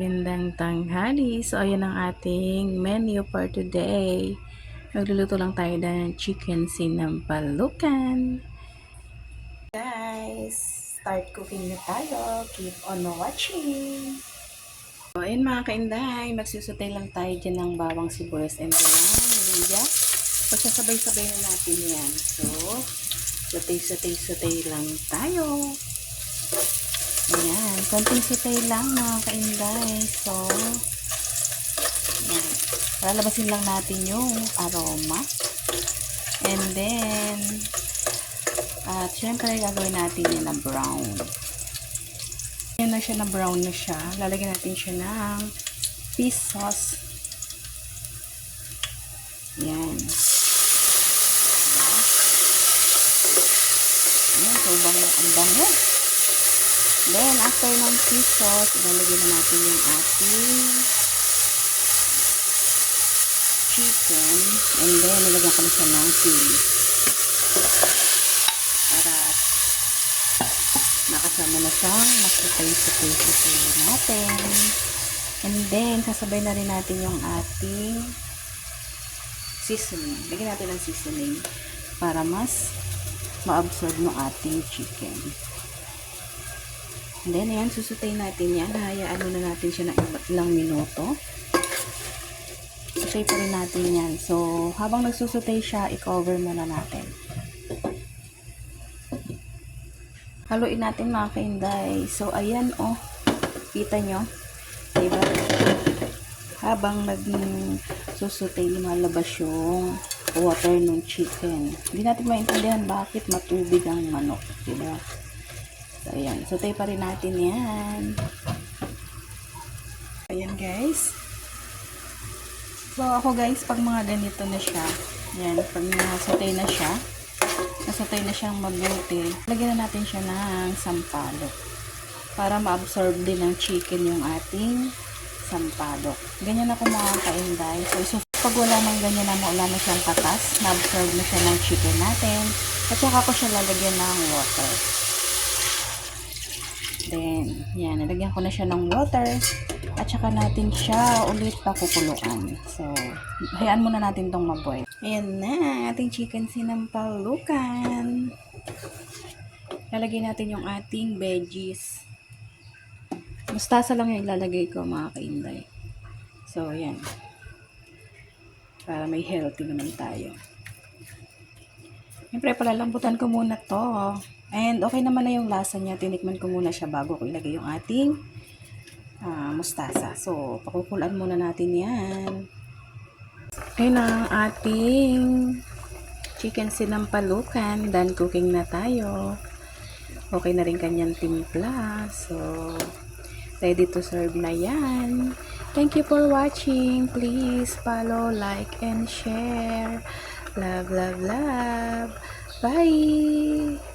magandang tanghali. So, ayan ang ating menu for today. Magluluto lang tayo ng chicken sinampalukan. Guys, start cooking na tayo. Keep on watching. So, ayan mga kainday, magsusutay lang tayo dyan ng bawang sibuyas and bawang luya. Pagsasabay-sabay na natin yan. So, sutay lang tayo. Ayan, konting sutay lang mga kainday. So, ayan. Lalabasin lang natin yung aroma. And then, at syempre, gagawin natin yan na brown. Ayan na siya na brown na siya. Lalagyan natin siya ng fish sauce. Ayan. Ayan, so ang bango. Then, after ng fish sauce, ilalagay na natin yung ating chicken. And then, nilagyan ko na siya ng chili. Para nakasama na siyang masutay natin. And then, sasabay na rin natin yung ating seasoning. Lagyan natin ng seasoning para mas ma-absorb ng ating chicken. And then, ayan, susutay natin yan. Hayaan na natin siya ng ilang minuto. Susutay pa rin natin yan. So, habang nagsusutay siya, i-cover muna natin. Haluin natin mga kainday. So, ayan, oh. Kita nyo? Diba? Habang nagsusutay, lumalabas yung water ng chicken. Hindi natin maintindihan bakit matubig ang manok. Diba? So, ayan. Sutay pa rin natin yan. Ayan, guys. So, ako, guys, pag mga ganito na siya, ayan, pag nasutay na siya, nasutay na siyang mabuti, lagyan na natin siya ng sampalok para ma-absorb din ng chicken yung ating sampalok. Ganyan ako mga kainday. So, pag wala nang ganyan na wala na siyang katas, na-absorb na siya ng chicken natin, at saka ko siya lalagyan ng water. Then, yan, nalagyan ko na siya ng water at saka natin siya ulit pakukuluan. So, hayaan muna natin tong maboil. Ayan na, ating chicken sinampalukan. Lalagay natin yung ating veggies. Mustasa lang yung ilalagay ko mga kainday. So, ayan. Para may healthy naman tayo. Siyempre, palalambutan ko muna to. And okay naman na yung lasa niya. Tinikman ko muna siya bago ko ilagay yung ating mustasa. So, pakukulan muna natin yan. Ayun ang ating chicken sinampalukan. Done cooking na tayo. Okay na rin kanyang timpla. So, ready to serve na yan. Thank you for watching. Please follow, like, and share. Love, love, love. Bye!